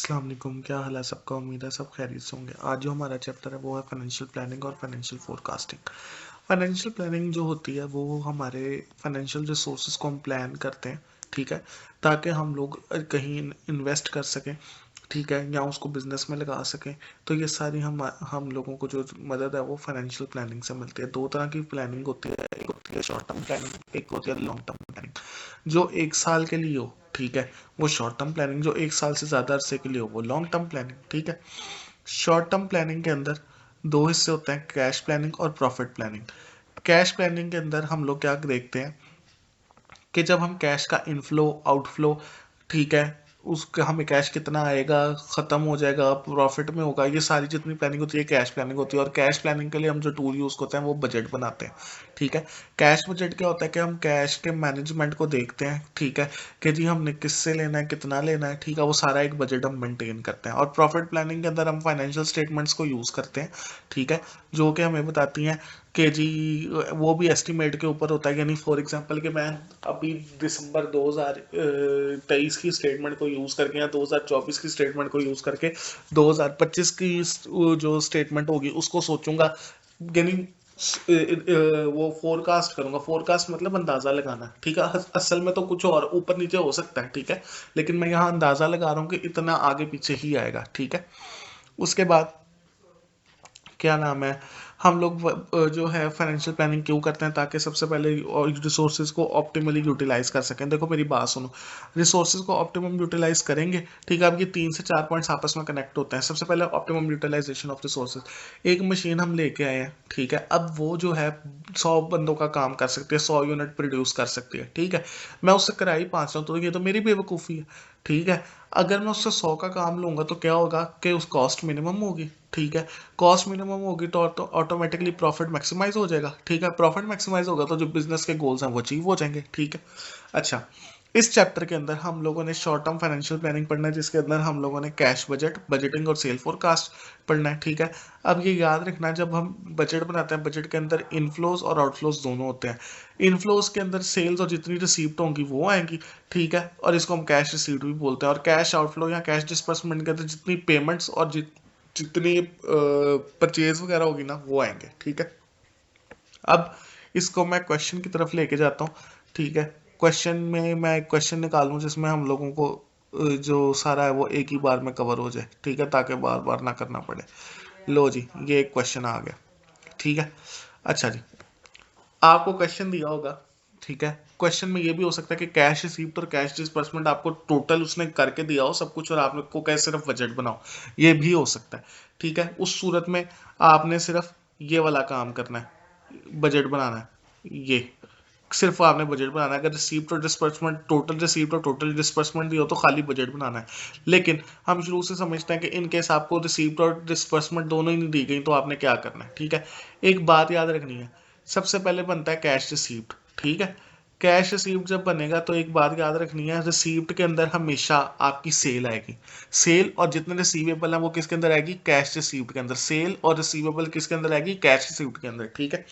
अस्सलाम वालेकुम, क्या हाल है सबका। उम्मीद है सब खैरियत से होंगे। आज जो हमारा चैप्टर है वो है फाइनेंशियल प्लानिंग और फाइनेंशियल फोरकास्टिंग। फाइनेंशियल प्लानिंग जो होती है वो हमारे फाइनेंशियल रिसोर्सेज को हम प्लान करते हैं, ठीक है, ताकि हम लोग कहीं इन्वेस्ट कर सकें, ठीक है, या उसको बिजनेस में लगा सकें। तो ये सारी हम लोगों को जो मदद है वो फाइनेंशियल प्लानिंग से मिलती है। दो तरह की प्लानिंग होती है, एक होती है शॉर्ट टर्म प्लानिंग, एक होती है लॉन्ग टर्म प्लानिंग। जो एक साल के लिए हो, ठीक है, वो शॉर्ट टर्म प्लानिंग। जो एक साल से ज़्यादा अरसे के लिए हो वो लॉन्ग टर्म प्लानिंग, ठीक है। शॉर्ट टर्म प्लानिंग के अंदर दो हिस्से होते हैं, कैश प्लानिंग और प्रॉफिट प्लानिंग। कैश प्लानिंग के अंदर हम लोग क्या देखते हैं कि जब हम कैश का इनफ्लो आउटफ्लो, ठीक है, उसका हमें कैश कितना आएगा, ख़त्म हो जाएगा, प्रॉफिट में होगा, ये सारी जितनी प्लानिंग होती है कैश प्लानिंग होती है। और कैश प्लानिंग के लिए हम जो टूल यूज़ करते हैं वो बजट बनाते हैं, ठीक है। कैश बजट क्या होता है कि हम कैश के मैनेजमेंट को देखते हैं, ठीक है, कि जी हमने किससे लेना है, कितना लेना है, ठीक है, वो सारा एक बजट हम मेंटेन करते हैं। और प्रॉफिट प्लानिंग के अंदर हम फाइनेंशियल स्टेटमेंट्स को यूज़ करते हैं, ठीक है, जो कि हमें बताती हैं कि जी वो भी एस्टिमेट के ऊपर होता है। यानी फॉर एग्जांपल कि मैं अभी दिसंबर 2023 की स्टेटमेंट को यूज़ करके या 2024 की स्टेटमेंट को यूज़ करके 2025 की जो स्टेटमेंट होगी उसको सोचूंगा। यानी वो फोरकास्ट करूंगा। फोरकास्ट मतलब अंदाजा लगाना, ठीक है। असल में तो कुछ और ऊपर नीचे हो सकता है, ठीक है, लेकिन मैं यहाँ अंदाजा लगा रहा हूँ कि इतना आगे पीछे ही आएगा, ठीक है। उसके बाद क्या नाम है, हम लोग जो है फाइनेंशियल प्लानिंग क्यों करते हैं, ताकि सबसे पहले रिसोर्सेज को ऑप्टिमली यूटिलाइज कर सकें। देखो मेरी बात सुनो, रिसोर्सेज को ऑप्टिमम यूटिलाइज करेंगे, ठीक है। अब ये 3 से 4 पॉइंट्स आपस में कनेक्ट होते हैं। सबसे पहले ऑप्टिमम यूटिलाइजेशन ऑफ रिसोर्सेज। एक मशीन हम लेके आए हैं, ठीक है, अब वो जो है 100 बंदों का काम कर सकती है, 100 यूनिट प्रोड्यूस कर सकती है, ठीक है। मैं उससे कराई 500, तो ये तो मेरी बेवकूफ़ी है, ठीक है। अगर मैं उससे 100 का काम लूंगा तो क्या होगा कि उस कॉस्ट मिनिमम होगी, ठीक है। कॉस्ट मिनिमम होगी तो ऑटोमेटिकली प्रॉफिट मैक्सिमाइज हो जाएगा, ठीक है। प्रॉफिट मैक्सिमाइज होगा तो जो बिजनेस के गोल्स हैं वो अचीव हो जाएंगे, ठीक है। अच्छा, इस चैप्टर के अंदर हम लोगों ने शॉर्ट टर्म फाइनेंशियल प्लानिंग पढ़ना है, जिसके अंदर हम लोगों ने कैश बजट, बजटिंग और सेल फोरकास्ट पढ़ना है, ठीक है। अब ये याद रखना, जब हम बजट बनाते हैं बजट के अंदर इनफ्लोज और आउटफ्लोज दोनों होते हैं। इनफ्लोज के अंदर सेल्स और जितनी रिसीप्ट होंगी वो आएंगी, ठीक है, और इसको हम कैश रिसीप्ट भी बोलते हैं। और कैश आउटफ्लो या कैश डिस्बर्समेंट के अंदर जितनी पेमेंट्स और जितनी परचेज वगैरह होगी ना वो आएंगे, ठीक है। अब इसको मैं क्वेश्चन की तरफ लेके जाता हूँ, ठीक है। क्वेश्चन में मैं एक क्वेश्चन निकालूं जिसमें हम लोगों को जो सारा है वो एक ही बार में कवर हो जाए, ठीक है, ताकि बार बार ना करना पड़े। लो जी, ये एक क्वेश्चन आ गया, ठीक है। अच्छा जी, आपको क्वेश्चन दिया होगा, ठीक है। क्वेश्चन में ये भी हो सकता है कि कैश रिसीप्ट और कैश डिस्बर्समेंट आपको टोटल उसने करके दिया हो सब कुछ और आपको कैसे सिर्फ बजट बनाओ, ये भी हो सकता है, ठीक है। उस सूरत में आपने सिर्फ ये वाला काम करना है, बजट बनाना है। ये सिर्फ आपने बजट बनाना है। अगर रिसीप्ट और डिस्बर्समेंट, टोटल रिसीप्ट और टोटल डिस्बर्समेंट दिया हो तो खाली बजट बनाना है। लेकिन हम शुरू से समझते हैं कि इन केस आपको रिसीप्ट और डिस्बर्समेंट दोनों ही नहीं दी गई तो आपने क्या करना है, ठीक है। एक बात याद रखनी है, सबसे पहले बनता है कैश रिसीप्ट, ठीक है। कैश रिसीप्ट जब बनेगा तो एक बात याद रखनी है, रिसीप्ट के अंदर हमेशा आपकी सेल आएगी। सेल और जितने रिसीवेबल है वो किसके अंदर आएगी, कैश रिसीप्ट के अंदर। सेल और रिसीवेबल किसके अंदर आएगी, कैश रिसीप्ट के अंदर, ठीक है।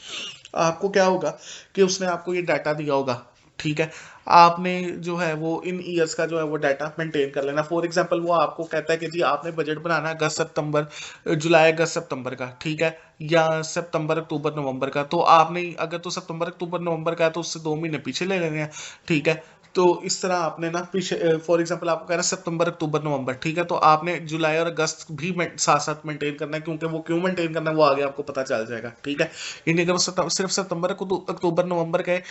आपको क्या होगा कि उसने आपको ये डाटा दिया होगा, ठीक है। आपने जो है वो इन ईयर्स का जो है वो डाटा मेंटेन कर लेना। फॉर एग्जांपल वो आपको कहता है कि जी आपने बजट बनाना है अगस्त सितंबर, जुलाई अगस्त सितंबर का, ठीक है, या सितंबर अक्टूबर नवंबर का। तो आपने अगर तो सितंबर अक्टूबर नवंबर का है तो उससे 2 महीने पीछे ले लेने हैं, ठीक है। तो इस तरह आपने ना पीछे फॉर एग्जांपल आपको कह रहा है सितंबर अक्टूबर नवंबर, ठीक है, तो आपने जुलाई और अगस्त भी साथ साथ मेंटेन करना है, क्योंकि वो क्यों मेंटेन करना है वो आगे आपको पता चल जाएगा, ठीक है। यानी अगर सिर्फ सितंबर अक्टूबर नवंबर का है,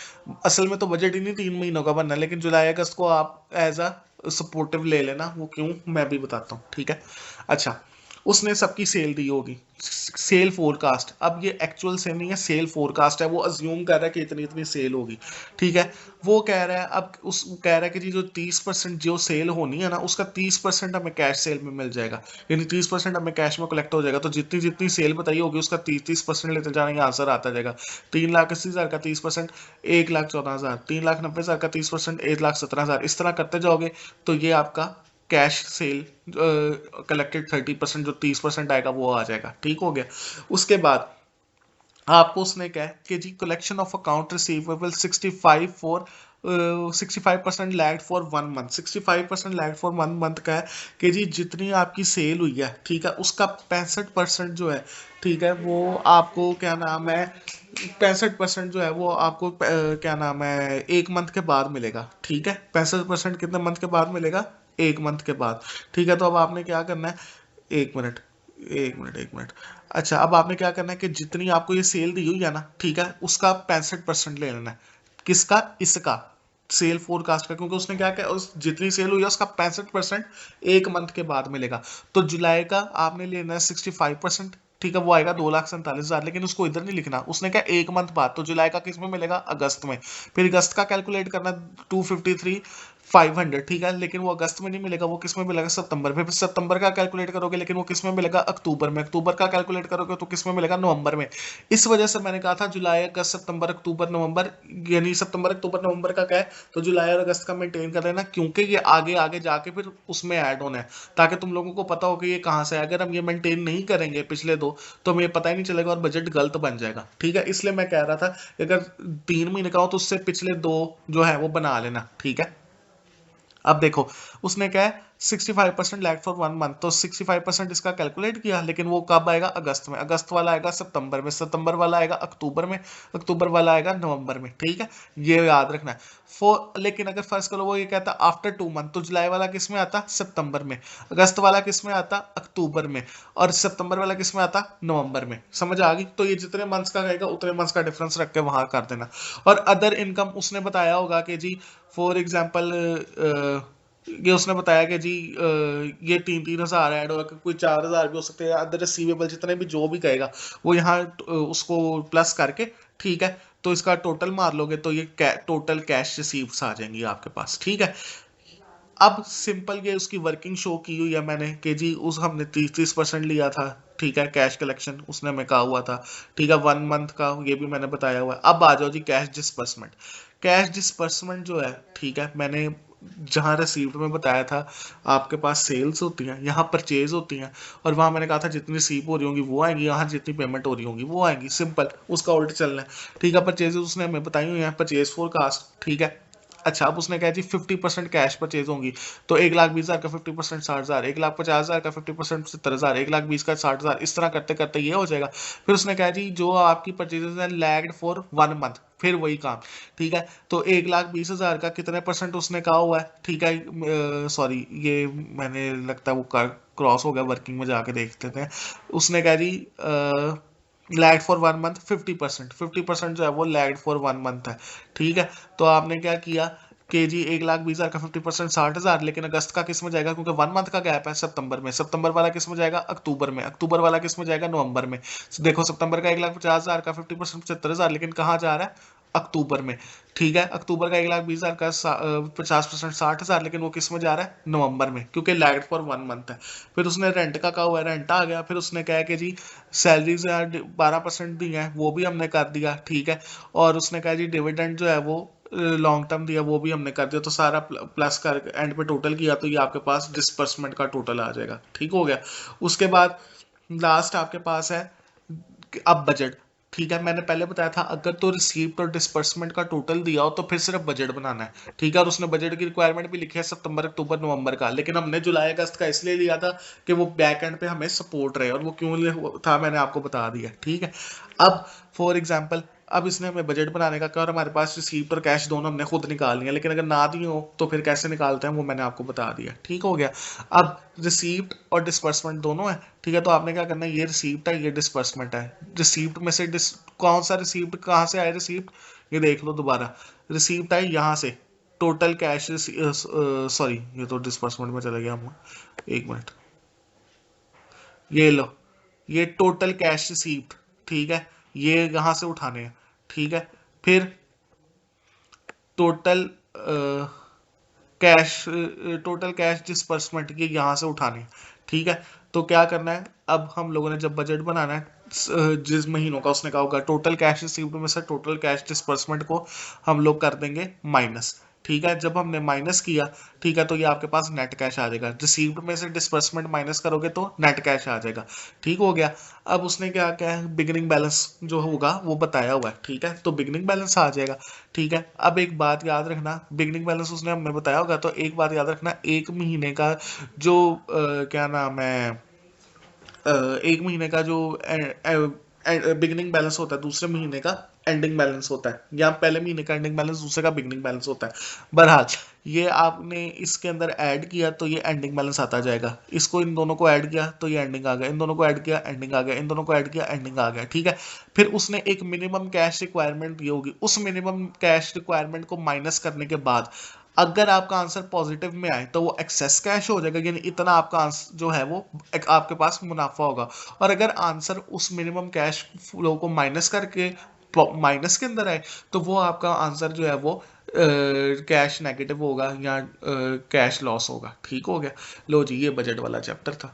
असल में तो बजट ही नहीं 3 महीनों का बनना है, लेकिन जुलाई अगस्त को आप एज अ सपोर्टिव ले लेना। वो क्यों मैं भी बताता हूँ, ठीक है। अच्छा, उसने सबकी सेल दी होगी, सेल फोरकास्ट। अब ये एक्चुअल सेल नहीं है, सेल फोरकास्ट है। वो अज्यूम कर रहा है कि इतनी इतनी सेल होगी, ठीक है। वो कह रहा है, अब उस कह रहा है कि जी जो 30% जो सेल होनी है ना उसका 30% हमें कैश सेल में मिल जाएगा। यानी 30% हमें कैश में कलेक्ट हो जाएगा। तो जितनी जितनी सेल बताई होगी उसका 30% लेते जाना, ये आंसर आता जाएगा। 3,80,000 का 30%, 1,14,000, 3,90,000 का 30%, 1,17,000, इस तरह करते जाओगे तो ये आपका कैश सेल कलेक्टेड 30%, जो 30% आएगा वो आ जाएगा, ठीक हो गया। उसके बाद आपको उसने कहा कि जी collection of account receivable 65 for 65% lagged for 1 month. 65% lagged for 1 month का है कि जी जितनी आपकी सेल हुई है, ठीक है, उसका 65% जो है, ठीक है, वो आपको क्या नाम है, 65% जो है वो आपको क्या नाम है 1 मंथ के बाद मिलेगा। ठीक है, 65% कितने मंथ के बाद मिलेगा? 1 मंथ के बाद। ठीक है, तो अब आपने क्या करना है, 1 मिनट, 1 मिनट, 1 मिनट। अच्छा, अब आपने क्या करना है कि जितनी आपको ये सेल दी हुई है ना, ठीक है, उसका 65% ले लेना है। किसका? इसका सेल फोरकास्ट का, क्योंकि उसने क्या किया, उस जितनी सेल हुई है उसका 65% 1 मंथ के बाद मिलेगा। तो जुलाई का आपने लेना है 65%। ठीक है, वो आएगा 2,47,000, लेकिन उसको इधर नहीं लिखना, उसने क्या 1 मंथ बाद। तो जुलाई का किस में मिलेगा? अगस्त में। फिर अगस्त का कैलकुलेट करना 253,500। ठीक है, लेकिन वो अगस्त में नहीं मिलेगा, वो किस में मिलेगा? सितंबर में। फिर सितंबर का कैलकुलेट करोगे, लेकिन वो किस में मिलेगा? अक्टूबर में। अक्टूबर का कैलकुलेट करोगे तो किस में मिलेगा? नवंबर में। इस वजह से मैंने कहा था जुलाई, अगस्त, सितंबर, अक्टूबर, नवंबर, यानी सितंबर, अक्टूबर, नवंबर का क्या है, तो जुलाई और अगस्त का मेंटेन कर लेना, क्योंकि ये आगे आगे जाके फिर उसमें ऐड होना है, ताकि तुम लोगों को पता हो कि ये कहाँ से है। अगर हम ये मेंटेन नहीं करेंगे पिछले दो, तो हमें पता ही नहीं चलेगा और बजट गलत बन जाएगा। ठीक है, इसलिए मैं कह रहा था कि अगर 3 महीने का हो तो उससे पिछले दो जो है वो बना लेना। ठीक है, अब देखो, उसने क्या है 65% लैग फॉर 1 मंथ, तो 65% इसका कैलकुलेट किया, लेकिन वो कब आएगा? अगस्त में। अगस्त वाला आएगा सितंबर में, सितंबर वाला आएगा अक्टूबर में, अक्टूबर वाला आएगा नवंबर में। ठीक है, ये याद रखना है। लेकिन अगर फर्स्ट करो वो ये कहता आफ्टर 2 मंथ, तो जुलाई वाला किस में आता? सितंबर में। अगस्त वाला किस में आता? अक्टूबर में। और सितंबर वाला किस में आता? नवंबर में। समझ आ गई? तो ये जितने मंथ्स का रहेगा उतने मंथ्स का डिफरेंस रख के वहां कर देना। और अदर इनकम उसने बताया होगा कि जी फॉर एग्जाम्पल ये उसने बताया कि जी ये 3,000 ऐड होगा, कोई 4,000 भी हो सकते हैं, अदर रिसीवेबल जितने भी जो भी कहेगा वो यहाँ उसको प्लस करके, ठीक है, तो इसका टोटल मार लोगे तो ये टोटल कैश रिसीव्स आ जाएंगी आपके पास। ठीक है, अब सिंपल ये उसकी वर्किंग शो की हुई है मैंने कि जी उस हमने 30% लिया था। ठीक है, कैश कलेक्शन उसने हमें कहा हुआ था। ठीक है, 1 मंथ का ये भी मैंने बताया हुआ है। अब आ जाओ जी कैश डिस्पर्समेंट। कैश डिस्पर्समेंट जो है, ठीक है, मैंने जहाँ रिसीव्ड में बताया था आपके पास सेल्स होती हैं, यहाँ परचेज होती हैं, और वहाँ मैंने कहा था जितनी रिसीव हो रही होंगी वो आएंगी, यहाँ जितनी पेमेंट हो रही होंगी वो आएंगी। सिंपल, उसका उल्ट चलना है। ठीक है, परचेजेस उसने हमें बताई हुई हैं, परचेज फोरकास्ट। ठीक है, अच्छा, अब उसने कहा जी 50% कैश परचेज होंगी, तो 1,20,000 का 50% 60,000, 1,50,000 का 50% 70,000, 1,20,000 का 60,000, इस तरह करते करते ये हो जाएगा। फिर उसने कहा जी जो आपकी परचेजेस हैं लैग्ड फॉर 1 मंथ, फिर वही काम। ठीक है, तो 1,20,000 का कितने परसेंट उसने कहा हुआ है? ठीक है, सॉरी, ये मैंने लगता है वो क्रॉस हो गया, वर्किंग में जाके देखते थे। उसने कहा जी लैग्ड फॉर 1 मंथ 50%, 50% जो है वो लैग्ड फॉर 1 मंथ है। ठीक है, तो आपने क्या किया कि जी 1,20,000 का 50% 60,000, लेकिन अगस्त का किस में जाएगा? क्योंकि 1 मंथ का गैप है, सितंबर में। सितंबर वाला किस में जाएगा? अक्टूबर में। अक्टूबर वाला किस में जाएगा? नवंबर में। देखो, सितंबर का 1,50,000 का 50% 75,000, लेकिन कहाँ जा रहा है? अक्टूबर में। ठीक है, अक्टूबर का 1,20,000 का 50% 60,000, लेकिन वो किस में जा रहा है? नवंबर में, क्योंकि लैग्ड फॉर 1 मंथ है। फिर उसने रेंट का कहा हुआ है, रेंट आ गया। फिर उसने कहा कि जी सैलरीज 12% दी है, वो भी हमने कर दिया। ठीक है, और उसने कहा जी डिविडेंड जो है वो लॉन्ग टर्म दिया, वो भी हमने कर दिया। तो सारा प्लस कर एंड पे टोटल किया तो ये आपके पास डिस्पर्समेंट का टोटल आ जाएगा। ठीक हो गया। उसके बाद लास्ट आपके पास है अब बजट। ठीक है, मैंने पहले बताया था अगर तो रिसीप्ट और डिस्पर्समेंट का टोटल दिया हो तो फिर सिर्फ बजट बनाना है। ठीक है, और उसने बजट की रिक्वायरमेंट भी लिखी है सितंबर, अक्टूबर, नवंबर का, लेकिन हमने जुलाई, अगस्त का इसलिए लिया था कि वो बैक एंड पे हमें सपोर्ट रहे, और वो क्यों था मैंने आपको बता दिया। ठीक है, अब फॉर एग्जाम्पल अब इसने हमें बजट बनाने का कहा, और हमारे पास रिसीप्ट और कैश दोनों हमने खुद निकाल लिया, लेकिन अगर ना दी हो तो फिर कैसे निकालते हैं वो मैंने आपको बता दिया। ठीक हो गया। अब रिसीप्ट और डिस्पर्समेंट दोनों है। ठीक है, तो आपने क्या करना है, ये रिसीप्ट है, ये डिस्पर्समेंट है। रिसीप्ट में से कौन सा रिसीप्ट कहाँ से आया? रिसीप्ट ये देख लो दोबारा, रिसीप्ट है यहाँ से, टोटल कैश, सॉरी ये तो डिस्पर्समेंट में चला गया हम। 1 मिनट, ये लो, ये टोटल कैश रिसीप्ट। ठीक है, ये यहाँ से उठाने हैं। ठीक है, फिर total cash, total cash disbursement ये यहाँ से उठाने। ठीक है, तो क्या करना है, अब हम लोगों ने जब बजट बनाना है जिस महीनों का उसने कहा होगा, टोटल कैश रिसीव्ड में से टोटल कैश डिस्पर्समेंट को हम लोग कर देंगे माइनस। ठीक है, जब हमने माइनस किया, ठीक है, तो ये आपके पास नेट कैश आ जाएगा। रिसीव्ड में से डिस्बर्समेंट माइनस करोगे तो नेट कैश आ जाएगा। ठीक हो गया। अब उसने क्या क्या है, बिगिनिंग बैलेंस जो होगा वो बताया हुआ है, ठीक है, तो बिगिनिंग बैलेंस आ जाएगा। ठीक है, अब एक बात याद रखना, बिगिनिंग बैलेंस उसने हमें बताया होगा, तो एक बात याद रखना, एक महीने का जो क्या नाम है, एक महीने का जो बिगिनिंग बैलेंस होता है, दूसरे महीने का एंडिंग बैलेंस होता है, या पहले महीने का एंडिंग बैलेंस, दूसरे का बिगिनिंग बैलेंस होता है। बहरहाल ये आपने इसके अंदर ऐड किया तो ये एंडिंग बैलेंस आता जाएगा, इसको इन दोनों को ऐड किया तो ये एंडिंग आ गया, इन दोनों को ऐड किया एंडिंग आ गया, इन दोनों को ऐड किया एंडिंग आ गया। ठीक है, फिर उसने एक मिनिमम कैश रिक्वायरमेंट दी होगी, उस मिनिमम कैश रिक्वायरमेंट को माइनस करने के बाद अगर आपका आंसर पॉजिटिव में आए तो वो एक्सेस कैश हो जाएगा, यानी इतना आपका आंसर जो है वो आपके पास मुनाफा होगा। और अगर आंसर उस मिनिमम कैश फ्लो को माइनस करके माइनस के अंदर आए तो वो आपका आंसर जो है वो कैश नेगेटिव होगा या कैश लॉस होगा। ठीक हो गया। लो जी, ये बजट वाला चैप्टर था।